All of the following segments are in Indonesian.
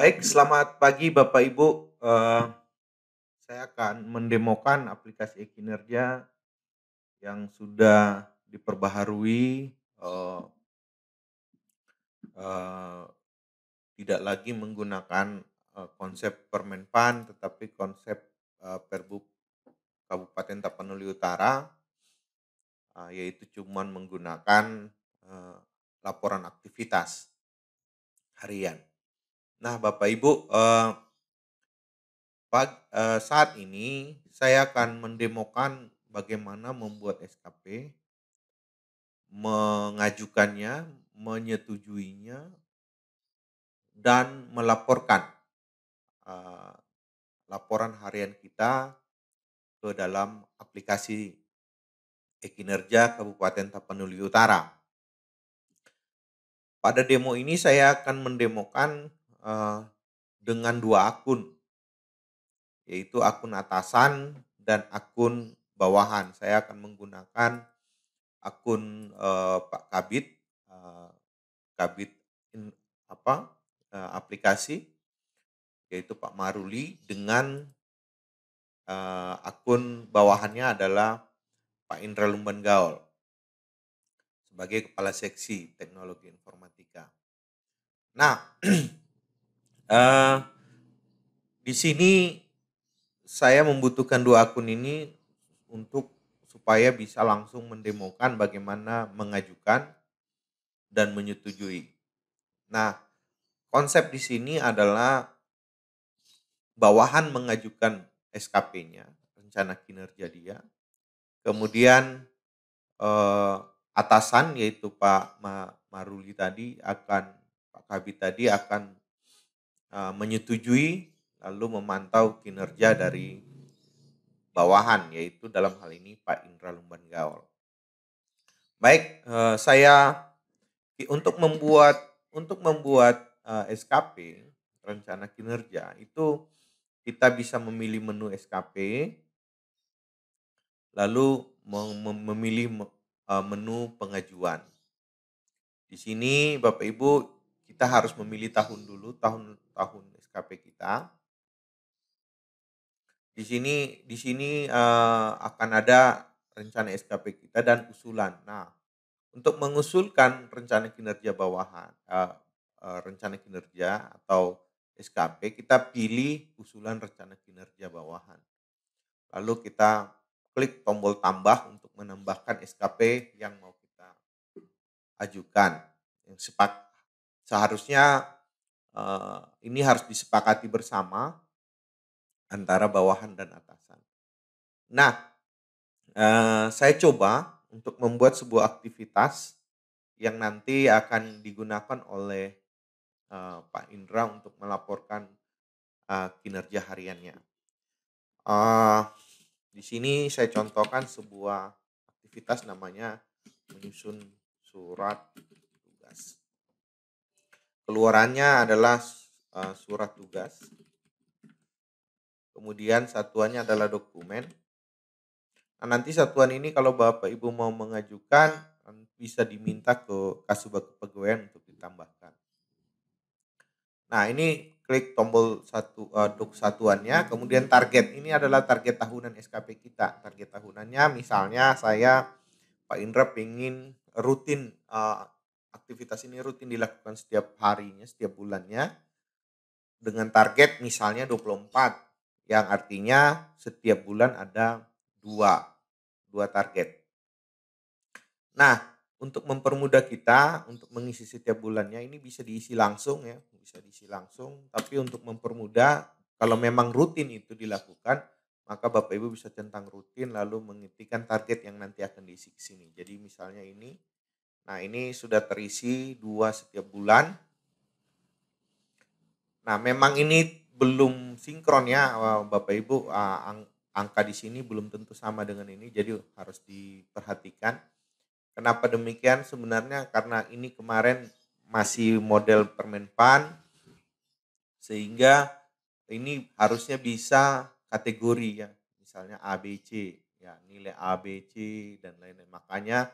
Baik, selamat pagi Bapak Ibu. Saya akan mendemokan aplikasi e-kinerja yang sudah diperbaharui, eee, tidak lagi menggunakan, konsep Permenpan, tetapi konsep, Perbuk Kabupaten Tapanuli Utara, yaitu cuman menggunakan, eee, laporan aktivitas harian. Nah, Bapak Ibu, saat ini saya akan mendemokan bagaimana membuat SKP, mengajukannya, menyetujuinya, dan melaporkan, eee, laporan harian kita ke dalam aplikasi e-kinerja Kabupaten Tapanuli Utara. Pada demo ini saya akan mendemokan, eee, dengan 2 akun, yaitu akun atasan dan akun bawahan. Saya akan menggunakan akun, Pak Kabid, eee, Kabid in apa, aplikasi, yaitu Pak Maruli dengan, akun bawahannya adalah Pak Indra Lumban Gaol sebagai Kepala Seksi Teknologi Informatika. Nah, eee, di sini saya membutuhkan 2 akun ini untuk supaya bisa langsung mendemokan bagaimana mengajukan dan menyetujui. Nah, konsep di sini adalah bawahan mengajukan SKP-nya, rencana kinerja dia, kemudian, eee, atasan yaitu Pak Maruli tadi akan Pak Kabid tadi akan, menyetujui lalu memantau kinerja dari bawahan, yaitu dalam hal ini Pak Indra Lumban Gaol. Baik, saya untuk membuat, SKP, rencana kinerja, itu kita bisa memilih menu SKP, lalu memilih menu pengajuan. Di sini Bapak Ibu, kita harus memilih tahun dulu, tahun tahun SKP kita. Di sini, akan ada rencana SKP kita dan usulan. Nah, untuk mengusulkan rencana kinerja bawahan, rencana kinerja atau SKP, kita pilih usulan rencana kinerja bawahan. Lalu kita klik tombol tambah untuk menambahkan SKP yang mau kita ajukan. Yang seharusnya, ini harus disepakati bersama antara bawahan dan atasan. Nah, saya coba untuk membuat sebuah aktivitas yang nanti akan digunakan oleh, Pak Indra untuk melaporkan, kinerja hariannya. Eee, di sini saya contohkan sebuah aktivitas namanya menyusun surat tugas. Keluarannya adalah, surat tugas, kemudian satuannya adalah dokumen. Nah, nanti satuan ini kalau Bapak Ibu mau mengajukan, bisa diminta ke Kasubag Kepegawaian untuk ditambahkan. Nah, ini klik tombol duk satuannya, kemudian target. Ini adalah target tahunan SKP kita. Target tahunannya misalnya saya, Pak Indra pengen rutin, aktivitas ini rutin dilakukan setiap harinya, setiap bulannya, dengan target misalnya 24, yang artinya setiap bulan ada dua target. Nah, untuk mempermudah kita untuk mengisi setiap bulannya ini bisa diisi langsung ya, bisa diisi langsung. Tapi untuk mempermudah, kalau memang rutin itu dilakukan, maka Bapak Ibu bisa centang rutin lalu mengetikkan target yang nanti akan diisi ke sini. Jadi misalnya ini, nah ini sudah terisi 2 setiap bulan. Nah, memang ini belum sinkron ya, Bapak Ibu, angka di sini belum tentu sama dengan ini, jadi harus diperhatikan. Kenapa demikian? Sebenarnya karena ini kemarin masih model Permenpan, sehingga ini harusnya bisa kategori ya, misalnya A, B, C, ya nilai A, B, C, dan lain-lain. Makanya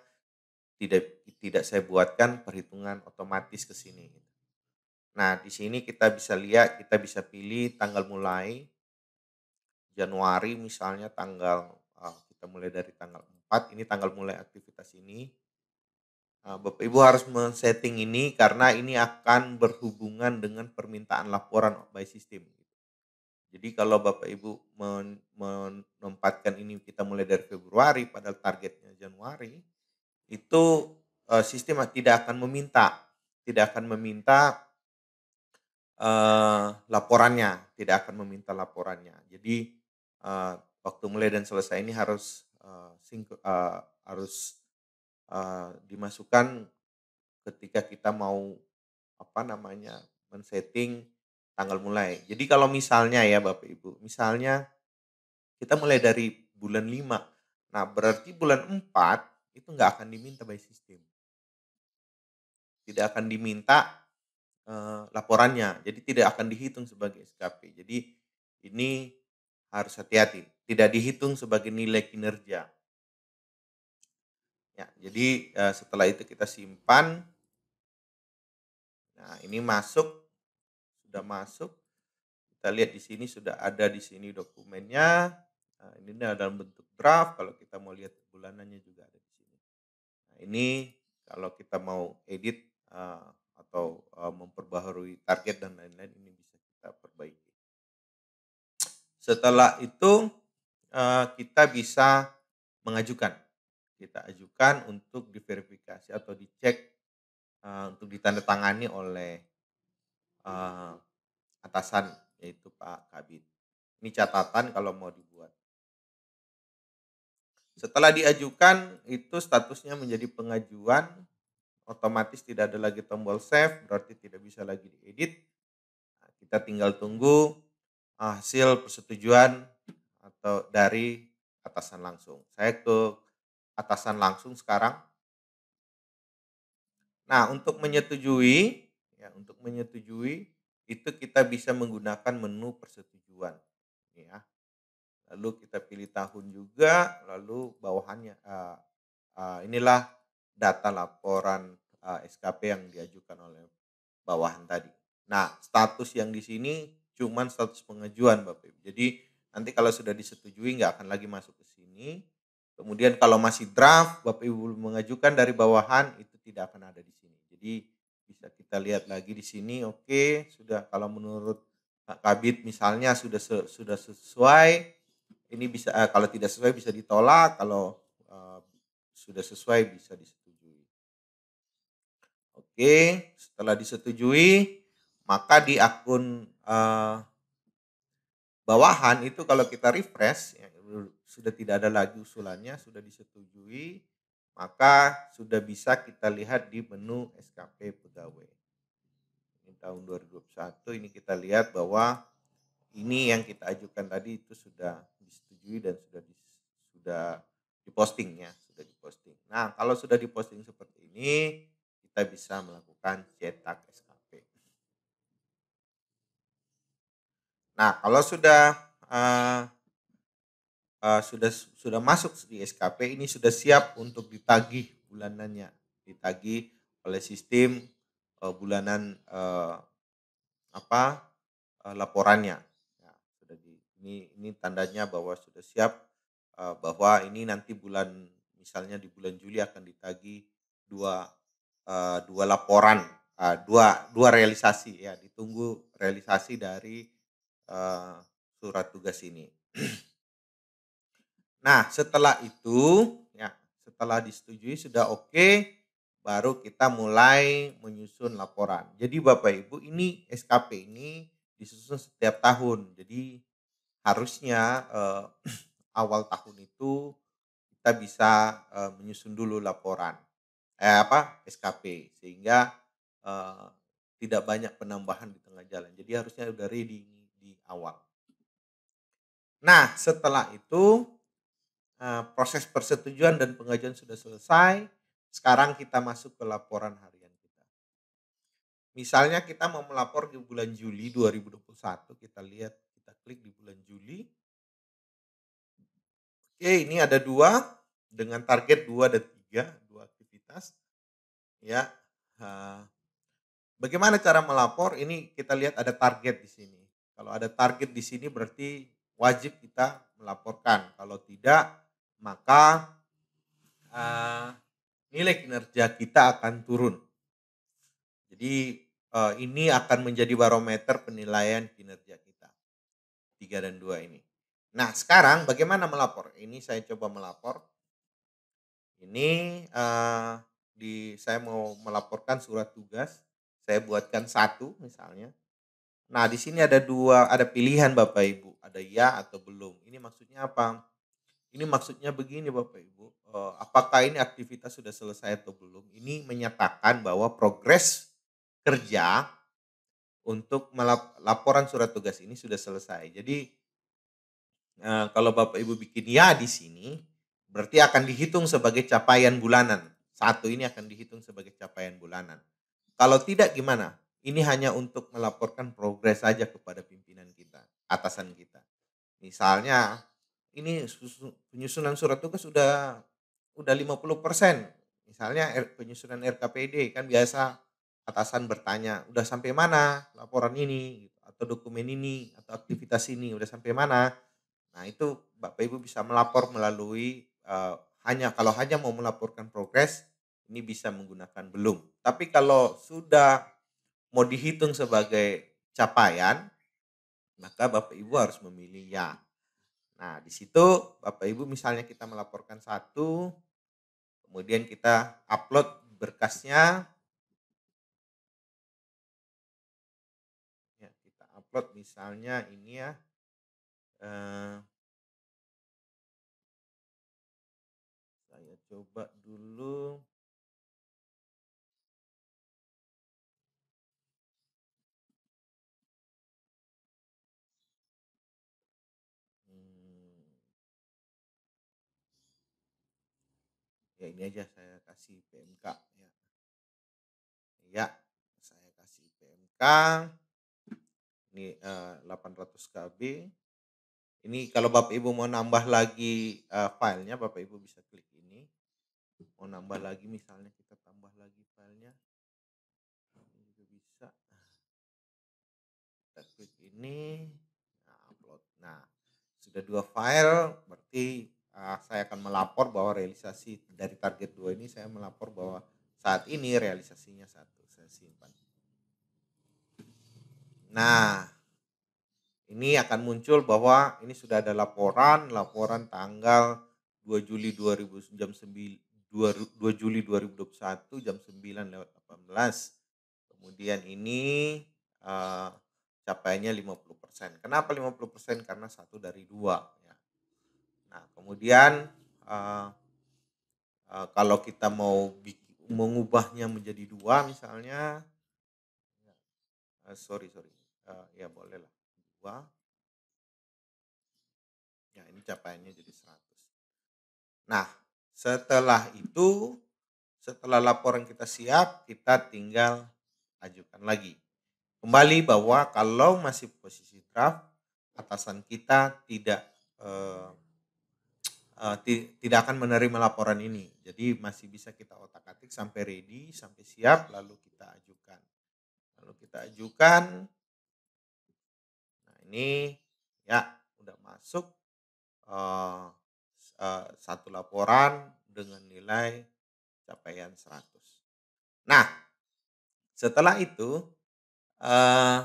tidak tidak saya buatkan perhitungan otomatis ke sini. Nah, di sini kita bisa lihat, kita bisa pilih tanggal mulai, Januari misalnya kita mulai dari tanggal 4, ini tanggal mulai aktivitas ini. Bapak Ibu harus men-setting ini karena ini akan berhubungan dengan permintaan laporan by system. Jadi kalau Bapak Ibu menempatkan ini kita mulai dari Februari padahal targetnya Januari, itu, sistem tidak akan meminta laporannya, tidak akan meminta laporannya. Jadi, waktu mulai dan selesai ini harus, dimasukkan ketika kita mau, apa namanya, men-setting tanggal mulai. Jadi kalau misalnya ya Bapak Ibu, misalnya kita mulai dari bulan 5, nah berarti bulan 4 itu nggak akan diminta by system, tidak akan diminta laporannya, jadi tidak akan dihitung sebagai SKP. Jadi ini harus hati-hati, tidak dihitung sebagai nilai kinerja. Ya, jadi, setelah itu kita simpan. Nah, ini sudah masuk, kita lihat di sini sudah ada di sini dokumennya. Nah, ini dalam bentuk draft, kalau kita mau lihat bulanannya juga ada di sini. Nah, ini kalau kita mau edit, atau, memperbaharui target dan lain-lain, ini bisa kita perbaiki. Setelah itu, kita bisa mengajukan. Kita ajukan untuk diverifikasi atau dicek, untuk ditandatangani oleh, eee, atasan, yaitu Pak Kabid. Ini catatan kalau mau dibuat. Setelah diajukan, itu statusnya menjadi pengajuan, otomatis tidak ada lagi tombol save, berarti tidak bisa lagi diedit. Nah, kita tinggal tunggu, hasil persetujuan atau dari atasan langsung. Saya ke atasan langsung sekarang. Nah, untuk menyetujui itu kita bisa menggunakan menu persetujuan, ya. Lalu kita pilih tahun juga, lalu bawahannya, inilah data laporan, SKP yang diajukan oleh bawahan tadi. Nah, status yang di sini cuman status pengajuan Bapak Ibu. Jadi nanti kalau sudah disetujui nggak akan lagi masuk ke sini. Kemudian kalau masih draft, Bapak Ibu belum mengajukan dari bawahan, itu tidak akan ada di sini. Jadi bisa kita lihat lagi di sini, oke, sudah kalau menurut Pak Kabid misalnya sudah sesuai, ini bisa, kalau tidak sesuai bisa ditolak, kalau, sudah sesuai bisa disetujui. Oke, setelah disetujui, maka di akun, bawahan itu kalau kita refresh, ya sudah tidak ada lagi usulannya, sudah disetujui, maka sudah bisa kita lihat di menu SKP pegawai. Ini tahun 2021, ini kita lihat bahwa ini yang kita ajukan tadi itu sudah disetujui dan sudah diposting ya, sudah diposting. Nah, kalau sudah diposting seperti ini, kita bisa melakukan cetak SKP. Nah, kalau eee sudah masuk di SKP, ini sudah siap untuk ditagih bulanannya, ditagih oleh sistem, bulanan, apa, laporannya. Ya, sudah ini tandanya bahwa sudah siap, bahwa ini nanti misalnya di bulan Juli akan ditagih 2, 2 laporan, 2 realisasi ya, ditunggu realisasi dari, eee, surat tugas ini. Nah, setelah disetujui sudah oke, baru kita mulai menyusun laporan. Jadi Bapak Ibu, ini SKP ini disusun setiap tahun. Jadi harusnya, awal tahun itu kita bisa, menyusun dulu SKP, sehingga, eee, tidak banyak penambahan di tengah jalan. Jadi harusnya udah ready di awal. Nah, setelah itu, proses persetujuan dan pengajuan sudah selesai, sekarang kita masuk ke laporan harian kita. Misalnya kita mau melapor di bulan Juli 2021, kita lihat, kita klik di bulan Juli. Oke, ini ada 2 dengan target 2 dan 3, 2 aktivitas, ya. Bagaimana cara melapor? Ini kita lihat ada target di sini. Kalau ada target di sini berarti wajib kita melaporkan. Kalau tidak, maka eee, nilai kinerja kita akan turun. Jadi, ini akan menjadi barometer penilaian kinerja kita, 3 dan 2 ini. Nah, sekarang bagaimana melapor? Ini saya coba melapor. Ini, saya mau melaporkan surat tugas, saya buatkan satu misalnya. Nah, di sini ada pilihan Bapak Ibu, ada ya atau belum. Ini maksudnya apa? Ini maksudnya begini Bapak Ibu, apakah ini aktivitas sudah selesai atau belum? Ini menyatakan bahwa progres kerja untuk laporan surat tugas ini sudah selesai. Jadi, kalau Bapak Ibu bikin ya di sini, berarti akan dihitung sebagai capaian bulanan. Satu ini akan dihitung sebagai capaian bulanan. Kalau tidak gimana? Ini hanya untuk melaporkan progres saja kepada pimpinan kita, atasan kita. Misalnya, ini penyusunan surat tugas udah 50%. Misalnya penyusunan RKPD kan biasa atasan bertanya, "Udah sampai mana laporan ini?" Gitu, atau dokumen ini, atau aktivitas ini, "Udah sampai mana?" Nah, itu Bapak Ibu bisa melapor melalui, hanya mau melaporkan progres, ini bisa menggunakan belum. Tapi kalau sudah mau dihitung sebagai capaian, maka Bapak Ibu harus memilih ya. Nah, di situ Bapak Ibu misalnya kita melaporkan satu, kemudian kita upload berkasnya, ya kita upload misalnya ini ya, eee, saya coba dulu, mmm, ya ini aja saya kasih PMK ya. Ya, saya kasih PMK, ini, 800 KB. Ini kalau Bapak Ibu mau nambah lagi, filenya Bapak Ibu bisa klik ini, mau nambah lagi misalnya kita tambah lagi filenya, ini juga bisa. Kita klik ini, nah upload. Nah, sudah 2 file berarti, saya akan melapor bahwa realisasi dari target 2 ini saya melapor bahwa saat ini realisasinya satu, saya simpan. Nah, ini akan muncul bahwa ini sudah ada laporan tanggal 2 Juli 2000 jam 2 Juli 2021 jam 9:18. Kemudian ini, eee, capaiannya 50%. Kenapa 50%? Karena satu dari 2 ya. Nah kemudian, eee kalau kita mau mengubahnya menjadi 2 misalnya, sorry, ya bolehlah 2, ya ini capaiannya jadi 100. Nah, setelah itu, setelah laporan kita siap, kita tinggal ajukan lagi. Kembali bahwa kalau masih posisi draft, atasan kita tidak, eee eee, tidak akan menerima laporan ini. Jadi masih bisa kita otak-atik sampai ready, sampai siap, lalu kita ajukan. Lalu kita ajukan, nah ini ya udah masuk, eee, 1 laporan dengan nilai capaian 100. Nah, setelah itu, eee,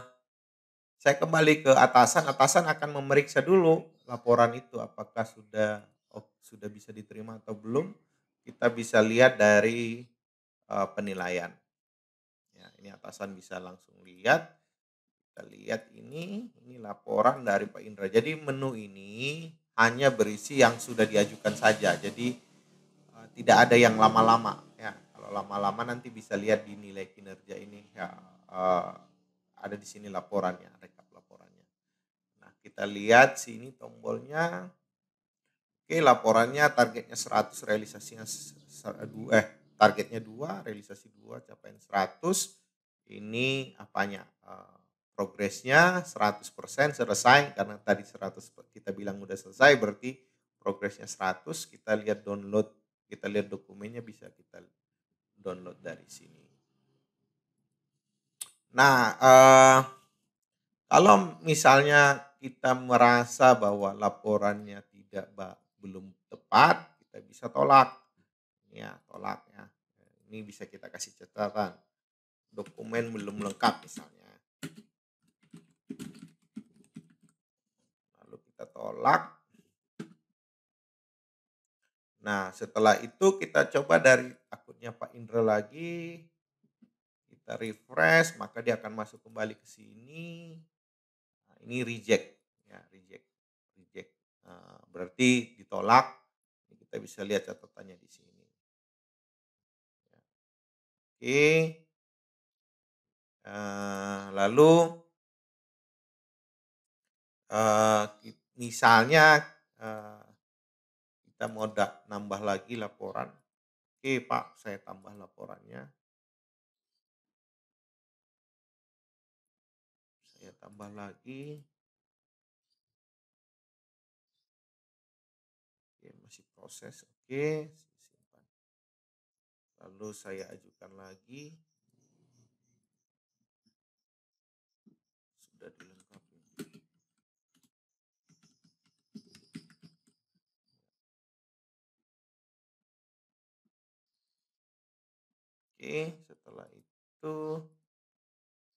saya kembali ke atasan, atasan akan memeriksa dulu laporan itu apakah sudah bisa diterima atau belum. Kita bisa lihat dari, penilaian. Ya, ini atasan bisa langsung lihat, kita lihat ini laporan dari Pak Indra. Jadi menu ini hanya berisi yang sudah diajukan saja. Jadi, tidak ada yang lama-lama ya. Kalau lama-lama nanti bisa lihat di nilai kinerja ini ya, eee, ada di sini laporannya, rekap laporannya. Nah, kita lihat sini tombolnya. Oke, laporannya targetnya 100, realisasinya targetnya 2, realisasi 2, capaian 100. Ini apanya, progresnya 100% selesai karena tadi 100 kita bilang udah selesai berarti progresnya 100, kita lihat dokumennya bisa kita download dari sini. Nah, kalau misalnya kita merasa bahwa laporannya belum tepat, kita bisa tolak. Ya, tolak ya. Ini bisa kita kasih catatan. Dokumen belum lengkap misalnya. Lalu kita tolak. Nah, setelah itu kita coba dari akunnya Pak Indra lagi, kita refresh, maka dia akan masuk kembali ke sini. Nah, ini reject, ya reject, reject. Berarti ditolak. Kita bisa lihat catatannya di sini. Oke, lalu misalnya kita mau nambah lagi laporan. Oke Pak, saya tambah laporannya. Saya tambah lagi. Oke, masih proses. Oke, simpan. Lalu saya ajukan lagi. Sudah dilengkapi. Oke, setelah itu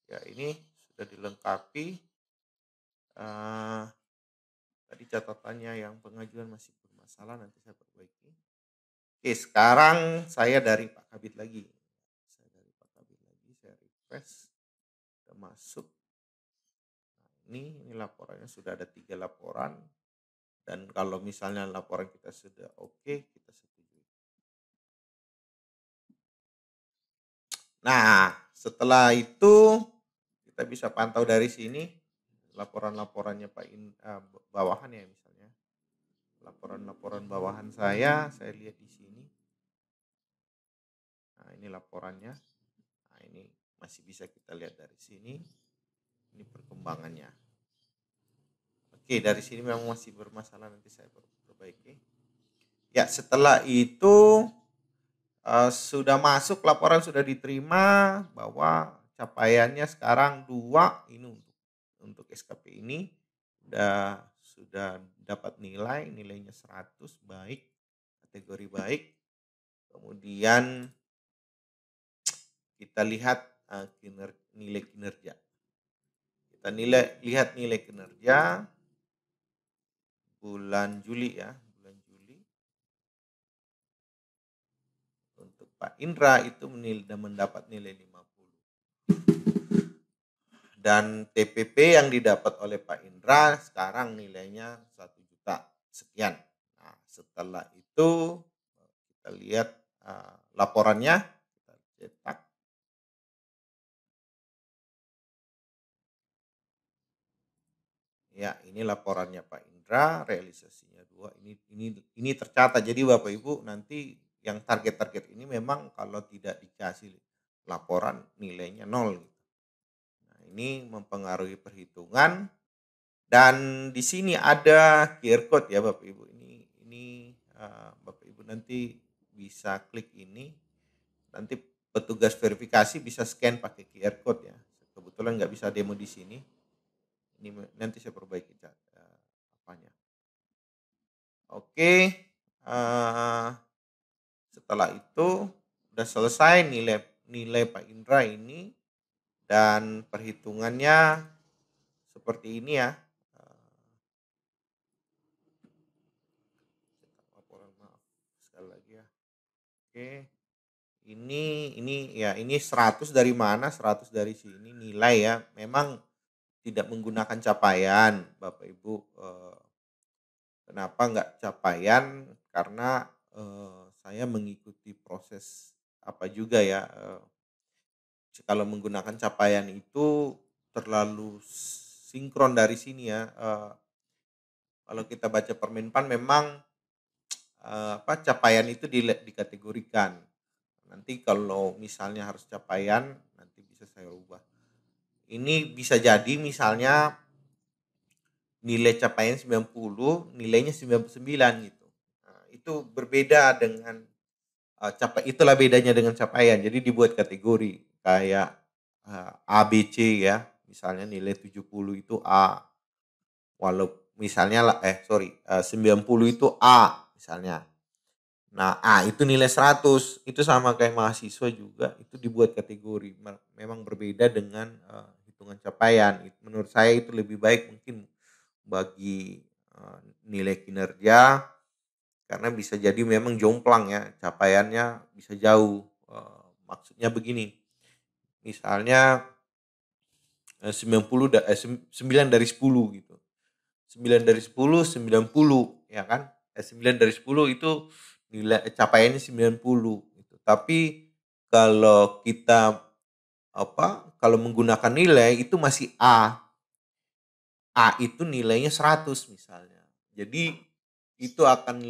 ya ini sudah dilengkapi. Tadi catatannya yang pengajuan masih bermasalah, nanti saya perbaiki. Oke, sekarang saya dari Pak Kabit lagi. Saya dari Pak Kabit lagi, saya refresh. Sudah masuk. Nah, ini laporannya sudah ada 3 laporan. Dan kalau misalnya laporan kita sudah oke, kita setujui. Nah, setelah itu kita bisa pantau dari sini laporan-laporannya bawahan ya misalnya. Laporan-laporan bawahan saya lihat di sini. Nah, ini laporannya. Nah, ini masih bisa kita lihat dari sini. Ini perkembangannya. Oke, dari sini memang masih bermasalah, nanti saya perbaiki. Ya, setelah itu sudah masuk, laporan sudah diterima bahwa capaiannya sekarang 2 ini untuk SKP ini sudah dapat nilainya 100 baik, kategori baik. Kemudian kita lihat nilai kinerja. Kita lihat nilai kinerja bulan Juli ya, bulan Juli. Untuk Pak Indra itu mendapat nilai 50. Dan TPP yang didapat oleh Pak Indra sekarang nilainya 1 juta sekian. Nah, setelah itu kita lihat laporannya, kita cetak. Ya, ini laporannya Pak Indra, realisasinya 2. Ini tercatat. Jadi Bapak Ibu nanti yang target-target ini memang kalau tidak dikasih laporan nilainya 0 gitu. Nah, ini mempengaruhi perhitungan. Dan di sini ada QR code ya Bapak Ibu. Ini Bapak Ibu nanti bisa klik ini. Nanti petugas verifikasi bisa scan pakai QR code ya. Kebetulan nggak bisa demo di sini. Ini nanti saya perbaiki apanya. Oke. Setelah itu udah selesai nilai Pak Indra ini dan perhitungannya seperti ini ya. Laporan maaf sekali lagi ya. Oke. Ini 100 dari mana? 100 dari sini nilai ya. Memang tidak menggunakan capaian, Bapak Ibu. Kenapa nggak capaian? Karena saya mengikuti proses apa juga ya. Kalau menggunakan capaian itu terlalu sinkron dari sini ya. Kalau kita baca Permenpan memang capaian itu dikategorikan. Nanti kalau misalnya harus capaian, nanti bisa saya ubah. Ini bisa jadi misalnya nilai capaian 90, nilainya 99 gitu. Nah, itu berbeda dengan itulah bedanya dengan capaian. Jadi dibuat kategori kayak A, B, C ya, misalnya nilai 70 itu A, walau misalnya 90 itu A misalnya. Nah, A itu nilai 100, itu sama kayak mahasiswa juga, itu dibuat kategori. Memang berbeda dengan, hitungan capaian. Menurut saya itu lebih baik mungkin bagi, nilai kinerja, karena bisa jadi memang jomplang ya, capaiannya bisa jauh. Maksudnya begini, misalnya, 90 9 dari 10 gitu. 9 dari 10 90 ya kan. 9 dari 10 itu capaiannya 90 gitu. Tapi kalau kita kalau menggunakan nilai itu masih A. A itu nilainya 100 misalnya. Jadi itu akan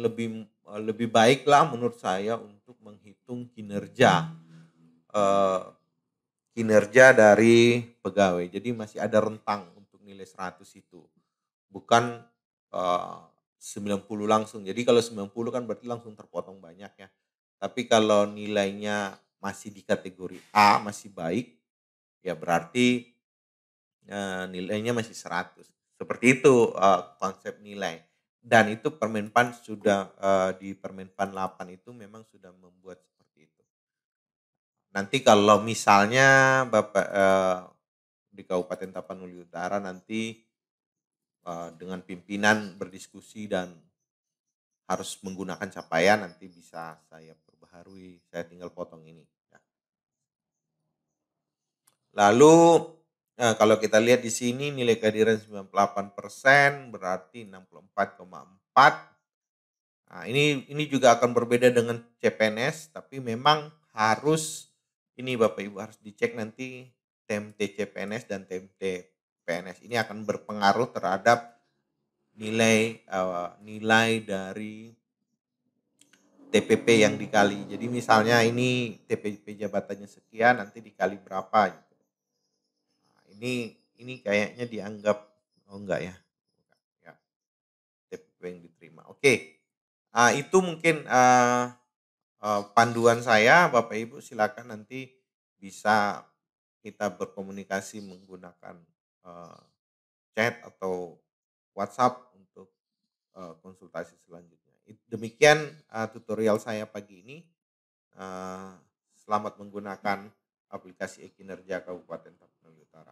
lebih baiklah menurut saya untuk menghitung eee, kinerja dari pegawai. Jadi masih ada rentang untuk nilai 100 itu. Bukan, eee, 90 langsung. Jadi kalau 90 kan berarti langsung terpotong banyak ya. Tapi kalau nilainya masih di kategori A, masih baik, ya berarti, nilainya masih 100. Seperti itu, konsep nilai. Dan itu Permenpan sudah, di Permenpan 8 itu memang sudah membuat seperti itu. Nanti kalau misalnya Bapak, di Kabupaten Tapanuli Utara nanti, dengan pimpinan berdiskusi dan harus menggunakan capaian, nanti bisa saya perbaharui, saya tinggal potong ini, ya. Lalu, kalau kita lihat di sini nilai kehadiran 98% berarti 64,4. Nah, ini juga akan berbeda dengan CPNS, tapi memang harus ini Bapak Ibu harus dicek nanti TMT CPNS dan TMT PNS. Ini akan berpengaruh terhadap nilai dari TPP yang dikali. Jadi misalnya ini TPP jabatannya sekian, nanti dikali berapa gitu. Nah, ini kayaknya dianggap, oh enggak ya, ya TPP yang diterima. Oke, itu mungkin, panduan saya. Bapak Ibu silakan nanti bisa kita berkomunikasi menggunakan, eee, chat atau WhatsApp untuk, konsultasi selanjutnya. Demikian, tutorial saya pagi ini. Selamat menggunakan aplikasi e-kinerja Kabupaten Tapanuli Utara.